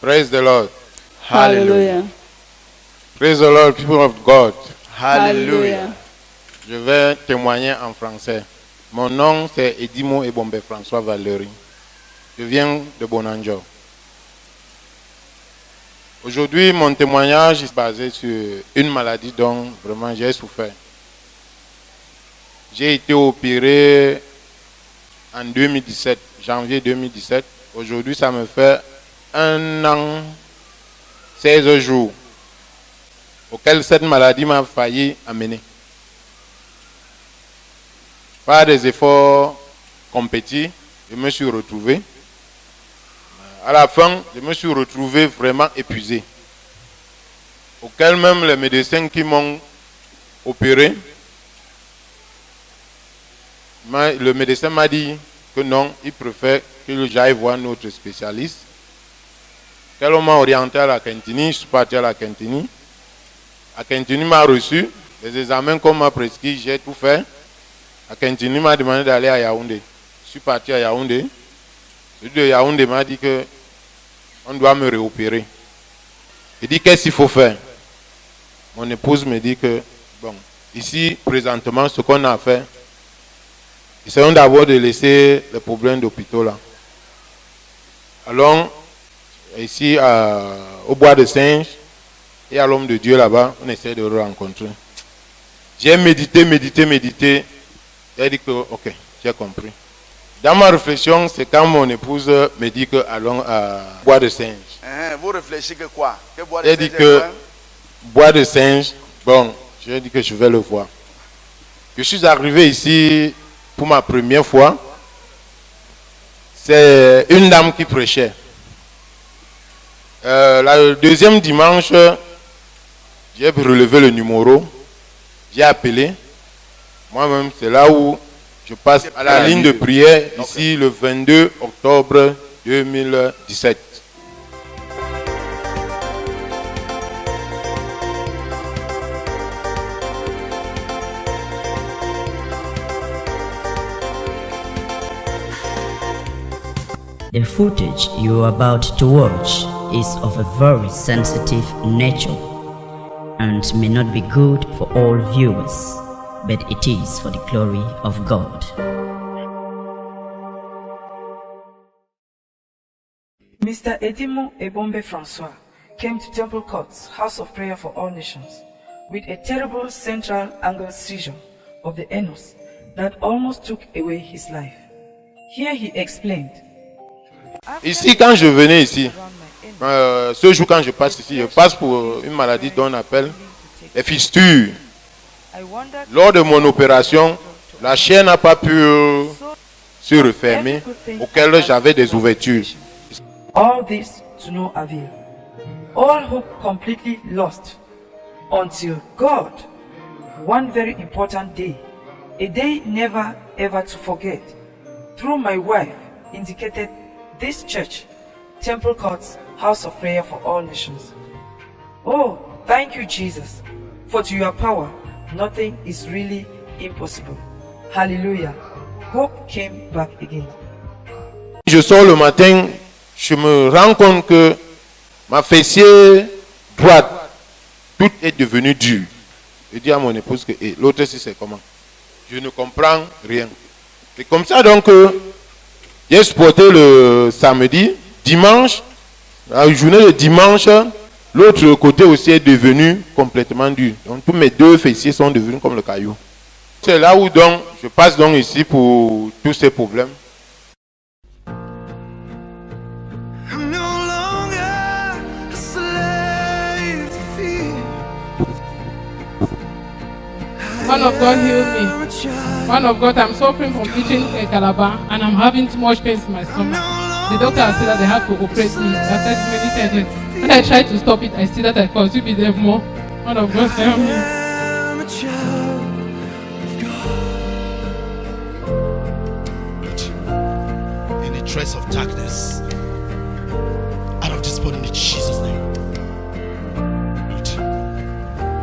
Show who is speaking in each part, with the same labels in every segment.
Speaker 1: Praise the Lord.
Speaker 2: Hallelujah.
Speaker 1: Praise the Lord, people of God.
Speaker 2: Hallelujah.
Speaker 1: Je vais témoigner en français. Mon nom c'est Edimo Ebombe François Valéry. Je viens de Bonanjo. Aujourd'hui, mon témoignage est basé sur une maladie dont vraiment j'ai souffert. J'ai été opéré en 2017, janvier 2017. Aujourd'hui, ça me fait 1 an, 16 jours, auquel cette maladie m'a failli amener. Par des efforts compétis, je me suis retrouvé. À la fin, je me suis retrouvé vraiment épuisé. Auquel même les médecins qui m'ont opéré, le médecin m'a dit que non, il préfère que j'aille voir notre spécialiste. Quand on m'a orienté à la Quintini, je suis parti à la Quintini. La Quintini m'a reçu. Les examens qu'on m'a prescrits, j'ai tout fait. La Quintini m'a demandé d'aller à Yaoundé. Je suis parti à Yaoundé. Celui de Yaoundé m'a dit qu'on doit me réopérer. Il dit qu'est-ce qu'il faut faire. Mon épouse me dit que, bon, ici, présentement, ce qu'on a fait, essayons d'abord de laisser les problèmes d'hôpitaux là. Allons ici au bois de Singe et à l'homme de Dieu là-bas, on essaie de le rencontrer. J'ai médité. J'ai dit que, ok, j'ai compris. Dans ma réflexion, c'est quand mon épouse me dit que allons à bois de Singe.
Speaker 3: Vous réfléchissez que quoi? Que bois de
Speaker 1: J'ai dit que bois de Singe, bon, j'ai dit que je vais le voir. Je suis arrivé ici pour ma première fois. C'est une dame qui prêchait. Le deuxième dimanche, j'ai relevé le numéro. J'ai appelé. Moi-même, c'est là où je passe à la ligne de prière, ici le 22 octobre 2017.
Speaker 4: The footage you are about to watch is of a very sensitive nature and may not be good for all viewers, but it is for the glory of God.
Speaker 5: Mr. Edimo Ebombe François came to Temple Courts, House of Prayer for All Nations, with a terrible central angle seizure of the anus that almost took away his life. Here he explained.
Speaker 1: Ici, quand je venais ici, ce jour quand je passe ici, je passe pour une maladie dont on appelle les fistures. Lors de mon opération, la chair n'a pas pu se refermer, auquel j'avais des ouvertures.
Speaker 5: All this to no avail. All hope completely lost until God, one very important day, a day never ever to forget, through my wife, indicated this church, Temple Courts, House of Prayer for All Nations. Oh, thank you, Jesus, for to your power, nothing is really impossible. Hallelujah. Hope came back again.
Speaker 1: Je sors le matin, je me rends compte que ma fessier droite, tout est devenu dur. Je dis à mon épouse que l'autre si c'est comment. Je ne comprends rien. C'est comme ça donc j'ai supporté le samedi, dimanche, la journée de dimanche, l'autre côté aussi est devenu complètement dur. Donc tous mes deux fessiers sont devenus comme le caillou. C'est là où donc je passe donc ici pour tous ces problèmes.
Speaker 6: Man of God, heal me. Man of God, I'm suffering from itching in Calabar and I'm having too much pain in my stomach. The doctor has said that they have to operate me. I've said many times. When I try to stop it, I see that I continue to be there more. Man of God, help me.
Speaker 7: In the trace of darkness, out of this body in Jesus' name.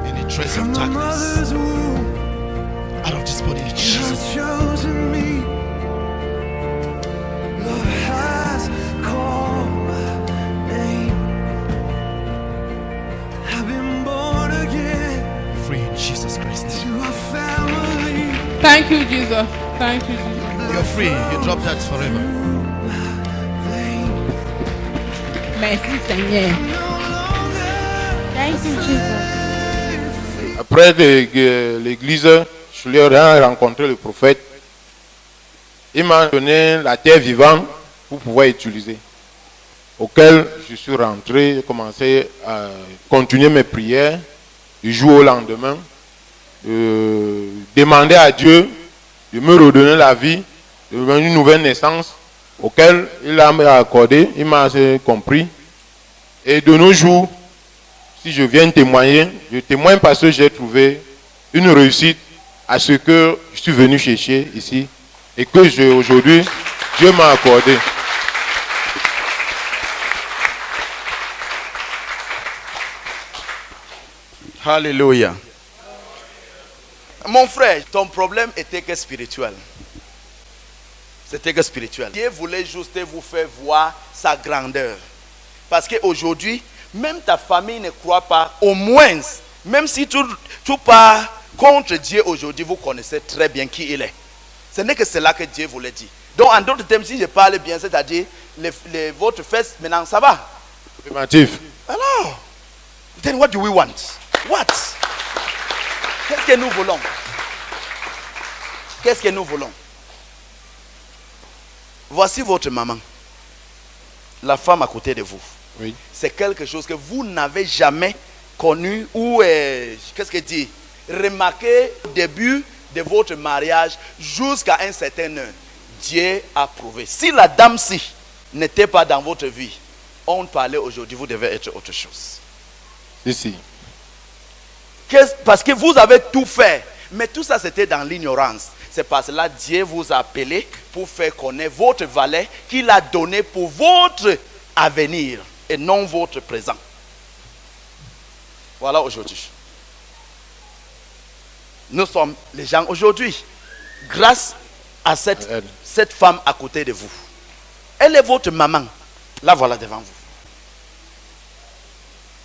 Speaker 7: In the trace of darkness, out of this body in Jesus' name.
Speaker 8: Love has called my name.
Speaker 6: Thank you, Jesus. Thank you, Jesus.
Speaker 7: You're free. You drop that forever.
Speaker 2: Merci Seigneur. Thank you, Jesus.
Speaker 1: Après l'église, je lui ai rencontré le prophète. Il m'a donné la terre vivante pour pouvoir utiliser. Auquel je suis rentré, j'ai commencé à continuer mes prières du jour au lendemain, demander à Dieu de me redonner la vie, de me donner une nouvelle naissance, auquel il m'a accordé, il m'a assez compris. Et de nos jours, si je viens témoigner, je témoigne parce que j'ai trouvé une réussite à ce que je suis venu chercher ici et que aujourd'hui, Dieu m'a accordé.
Speaker 3: Alléluia. Mon frère, ton problème était que spirituel. C'était que spirituel. Dieu voulait juste vous faire voir sa grandeur. Parce qu'aujourd'hui, même ta famille ne croit pas, au moins, même si tu pars contre Dieu aujourd'hui, vous connaissez très bien qui il est. Ce n'est que cela que Dieu voulait dire. Donc, en d'autres termes, si je parle bien, c'est-à-dire, votre fesse, maintenant, ça va.
Speaker 1: Affirmatif.
Speaker 3: Alors, then what do we want? What? Qu'est-ce que nous voulons? Qu'est-ce que nous voulons? Voici votre maman. La femme à côté de vous.
Speaker 1: Oui.
Speaker 3: C'est quelque chose que vous n'avez jamais connu ou, qu'est-ce que dit? Remarqué au début de votre mariage jusqu'à un certain heure. Dieu a prouvé. Si la dame-ci n'était pas dans votre vie, on parlait aujourd'hui, vous devez être autre chose.
Speaker 1: Ici.
Speaker 3: Parce que vous avez tout fait. Mais tout ça, c'était dans l'ignorance. C'est parce que là, Dieu vous a appelé pour faire connaître votre valeur qu'il a donné pour votre avenir et non votre présent. Voilà aujourd'hui. Nous sommes les gens aujourd'hui. Grâce à cette femme à côté de vous. Elle est votre maman. La voilà devant vous.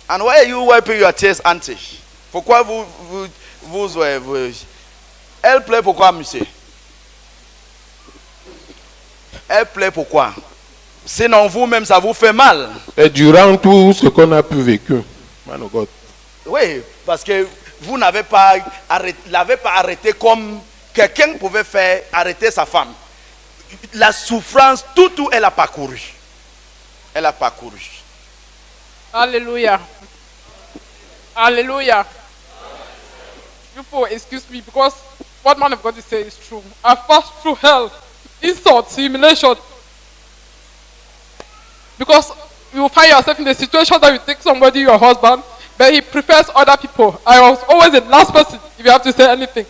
Speaker 3: And why are you wiping your tears, auntie? Pourquoi vous elle plaît pourquoi, monsieur? Elle plaît pourquoi? Sinon vous-même ça vous fait mal.
Speaker 1: Et durant tout ce qu'on a pu vécu, man of God.
Speaker 3: Oui, parce que vous l'avez pas arrêté comme quelqu'un pouvait faire arrêter sa femme. La souffrance, tout elle a parcouru. Elle a parcouru.
Speaker 6: Hallelujah. Hallelujah. People, excuse me, because what man of God is saying is true. I passed through hell, insults, humiliation. Because you will find yourself in a situation that you take somebody, your husband, but he prefers other people. I was always the last person if you have to say anything.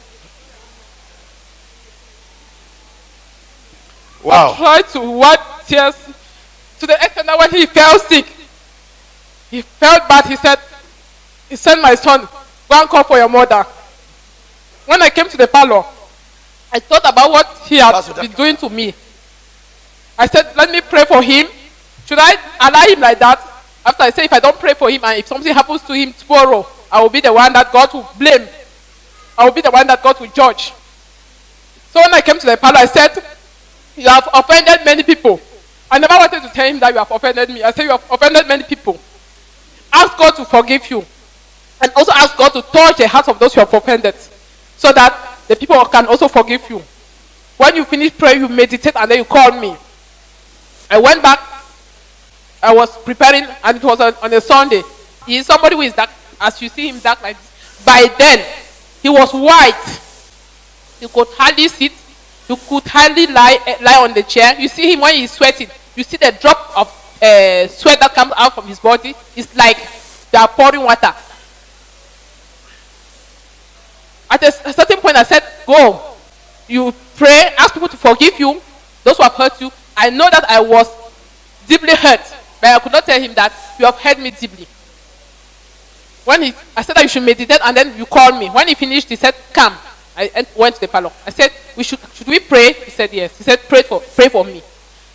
Speaker 3: Wow.
Speaker 6: I tried to wipe tears to the extent that when he fell sick, he felt bad. He sent my son, go and call for your mother. When I came to the parlor, I thought about what he had been doing to me. I said, let me pray for him. Should I allow him like that? After I say, if I don't pray for him and if something happens to him tomorrow, I will be the one that God will blame. I will be the one that God will judge. So when I came to the parlor, I said, you have offended many people. I never wanted to tell him that you have offended me. I said, you have offended many people. Ask God to forgive you. And also ask God to touch the hearts of those who have offended. So that the people can also forgive you. When you finish praying, you meditate and then you call me. I went back. I was preparing and it was on a Sunday. He is somebody who is dark. As you see him dark like this. By then, he was white. He could hardly sit. You could hardly lie on the chair. You see him when he's sweating. You see the drop of sweat that comes out from his body. It's like they are pouring water. At a certain point, I said, go. You pray, ask people to forgive you, those who have hurt you. I know that I was deeply hurt, but I could not tell him that you have hurt me deeply. I said that you should meditate, and then you called me. When he finished, he said, come. I went to the parlor. I said, should we pray? He said, yes. He said, pray for me.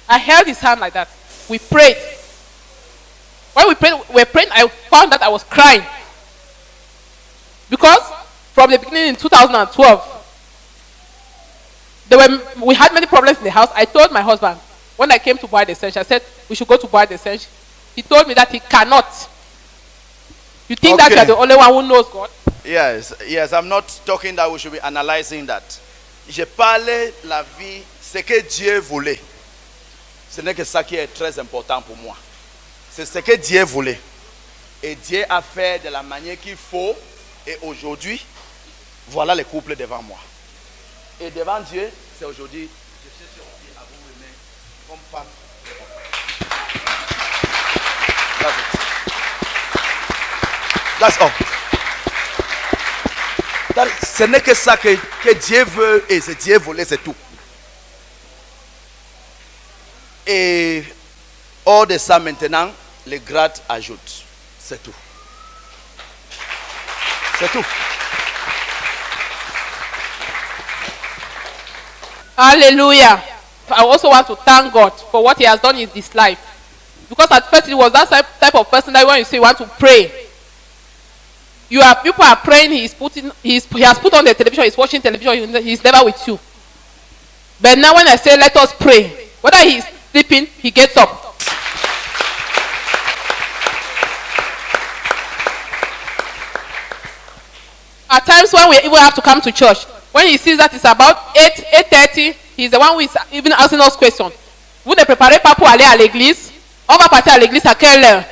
Speaker 6: I held his hand like that. We prayed. When we prayed, I found that I was crying. Because from the beginning in 2012, We had many problems in the house. I told my husband, when I came to Bois des Serges, I said, we should go to Bois des Serges. He told me that he cannot. You think that you are the only one who knows God?
Speaker 3: Yes, I'm not talking that we should be analyzing that. Je parlais la vie, ce que Dieu voulait. Ce n'est que ça qui est très important pour moi. C'est ce que Dieu voulait. Et Dieu a fait de la manière qu'il faut. Et aujourd'hui, voilà le couple devant moi. Et devant Dieu, c'est aujourd'hui, je cherche aussi à vous aimer comme femme. That's all. Ce n'est que ça que Dieu veut et c'est Dieu voulait, c'est tout. Et hors de ça maintenant, les grades ajoutent. C'est tout. C'est tout.
Speaker 6: Hallelujah. I also want to thank God for what He has done in this life. Because at first, it was that type of person that when you say you want to pray, people are praying, he has put on the television, he's watching television, he's never with you. But now when I say let us pray, whether he's sleeping, he gets up. At times when we even have to come to church, when he sees that it's about 8:30, he's the one who is even asking us questions. Vous ne préparez pas pour aller à l'église? On va partir à l'église à quelle heure?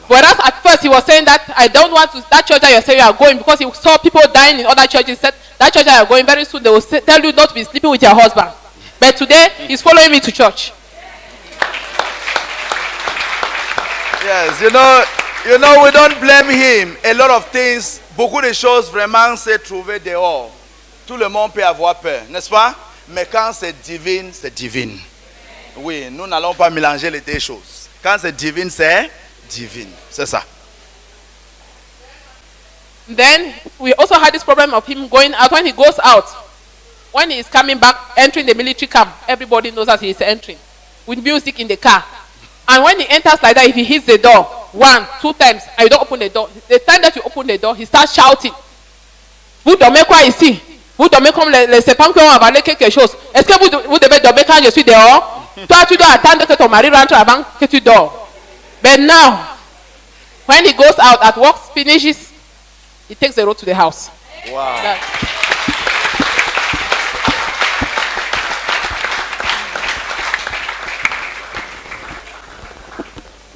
Speaker 6: Whereas at first he was saying that I don't want to, that church that you're saying you are going, because he saw people dying in other churches. He said that church that you're going, very soon they will tell you not to be sleeping with your husband. But today he's following me to church.
Speaker 3: Yes, you know, we don't blame him. A lot of things, beaucoup de choses vraiment se trouver dehors. Tout le monde peut avoir peur, n'est-ce pas? Mais quand c'est divin, c'est divin. Oui, nous n'allons pas mélanger les deux choses. Quand c'est divin, c'est divine. C'est ça.
Speaker 6: Then we also had this problem of him going out. When he goes out, when he is coming back, entering the military camp, everybody knows that he is entering with music in the car. And when he enters like that, if he hits the door 1, 2 times and you don't open the door, the time that you open the door, he starts shouting. Vous dormez quoi ici? Vous dormez comme les serpents qui ont avalé quelque chose. Est-ce que vous devez dormir quand je suis dehors? Toi, tu dois attendre que ton mari rentre avant que tu dors. But now, when he goes out at work, finishes, he takes the road to the house.
Speaker 3: Wow.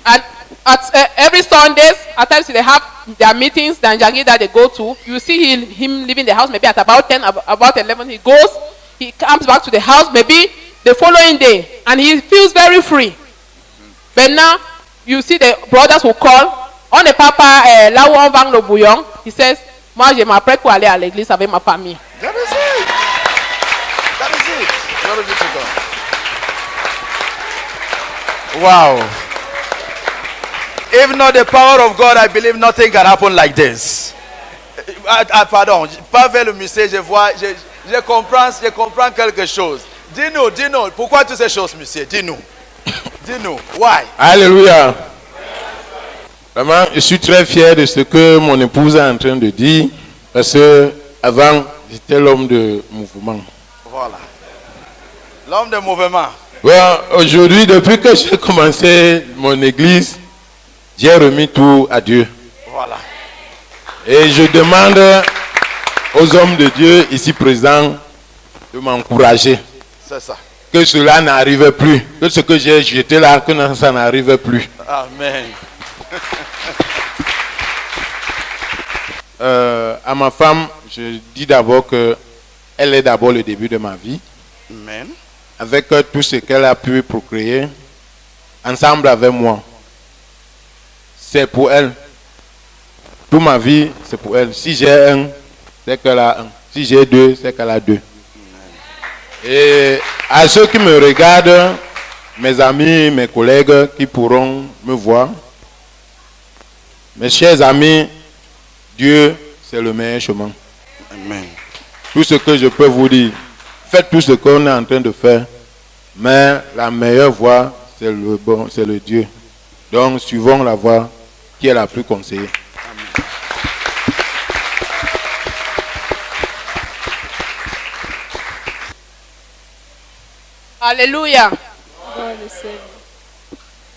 Speaker 6: And at every Sundays, at times they have their meetings, the Njagi that they go to. You see him leaving the house maybe at about 10, about 11. He comes back to the house maybe the following day, and he feels very free. But now, you see the brothers will call. On n'est pas là où on vend le bouillon. He says, moi je m'apprête pour aller à l'église avec ma famille.
Speaker 3: That is it. That is it. Glory be to God. Wow. If not the power of God, I believe nothing can happen like this. Pardon, pas vers le musée, je comprends quelque chose. Dis-nous, pourquoi toutes ces choses, monsieur? Dis-nous, why?
Speaker 1: Alléluia. Vraiment, je suis très fier de ce que mon épouse est en train de dire, parce que avant, j'étais l'homme de mouvement.
Speaker 3: Voilà. L'homme de mouvement.
Speaker 1: Well, aujourd'hui, depuis que j'ai commencé mon église, j'ai remis tout à Dieu.
Speaker 3: Voilà.
Speaker 1: Et je demande aux hommes de Dieu ici présents de m'encourager.
Speaker 3: C'est ça.
Speaker 1: Que cela n'arrive plus. Que ce que j'ai jeté là, que ça n'arrive plus.
Speaker 3: Amen.
Speaker 1: À ma femme, je dis d'abord qu'elle est d'abord le début de ma vie.
Speaker 3: Amen.
Speaker 1: Avec tout ce qu'elle a pu procréer, ensemble avec moi. C'est pour elle. Toute ma vie, c'est pour elle. Si j'ai un, c'est qu'elle a un. Si j'ai deux, c'est qu'elle a deux. Et à ceux qui me regardent, mes amis, mes collègues qui pourront me voir, mes chers amis, Dieu, c'est le meilleur chemin.
Speaker 3: Amen.
Speaker 1: Tout ce que je peux vous dire, faites tout ce qu'on est en train de faire, mais la meilleure voie, c'est le bon, c'est le Dieu. Donc, suivons la voie qui est la plus conseillée.
Speaker 6: Hallelujah.
Speaker 2: God is able.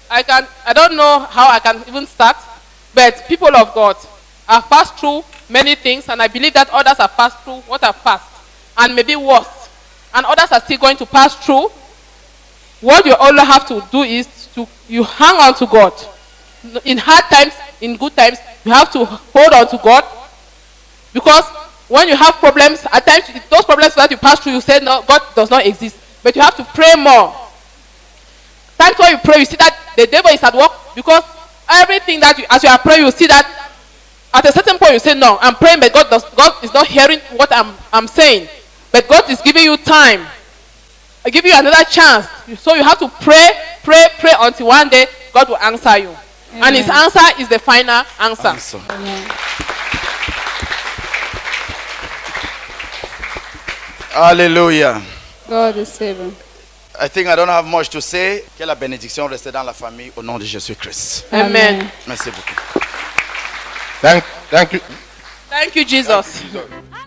Speaker 6: I don't know how I can even start, but people of God, I've passed through many things, and I believe that others have passed through what I've passed, and maybe worse, and others are still going to pass through. What you only have to do is you hang on to God. In hard times, in good times, you have to hold on to God, because when you have problems, at times those problems that you pass through, you say no, God does not exist, but you have to pray more. Times when you pray, you see that the devil is at work, because everything that as you are praying, you see that at a certain point you say no, I'm praying, but God is not hearing what I'm saying, but God is giving you time. I give you another chance, so you have to pray until one day God will answer you. Amen. And his answer is the final answer.
Speaker 2: Amen.
Speaker 3: Alléluia.
Speaker 2: God is able.
Speaker 3: I think I don't have much to say. Que la bénédiction reste dans la famille au nom de Jésus-Christ.
Speaker 6: Amen.
Speaker 3: Merci beaucoup.
Speaker 1: Thank you.
Speaker 6: Thank you, Jesus.